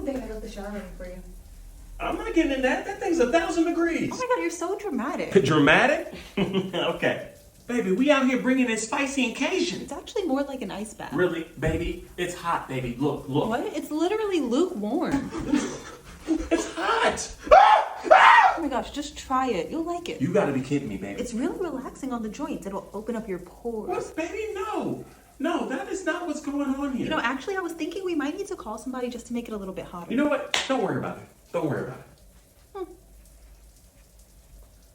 babe, I left the shower ready for you. I'm not getting in that. That thing's 1,000 degrees. Oh my god, you're so dramatic. Dramatic? Okay. Baby, we out here bringing in spicy and Cajun. It's actually more like an ice bath. Really, baby? It's hot, baby. Look. What? It's literally lukewarm. It's hot. Oh my gosh, just try it. You'll like it. You gotta be kidding me, baby. It's really relaxing on the joints. It'll open up your pores. What, baby? No. No, that is not what's going on here. You know, actually, I was thinking we might need to call somebody just to make it a little bit hotter. You know what? Don't worry about it. Don't worry about it.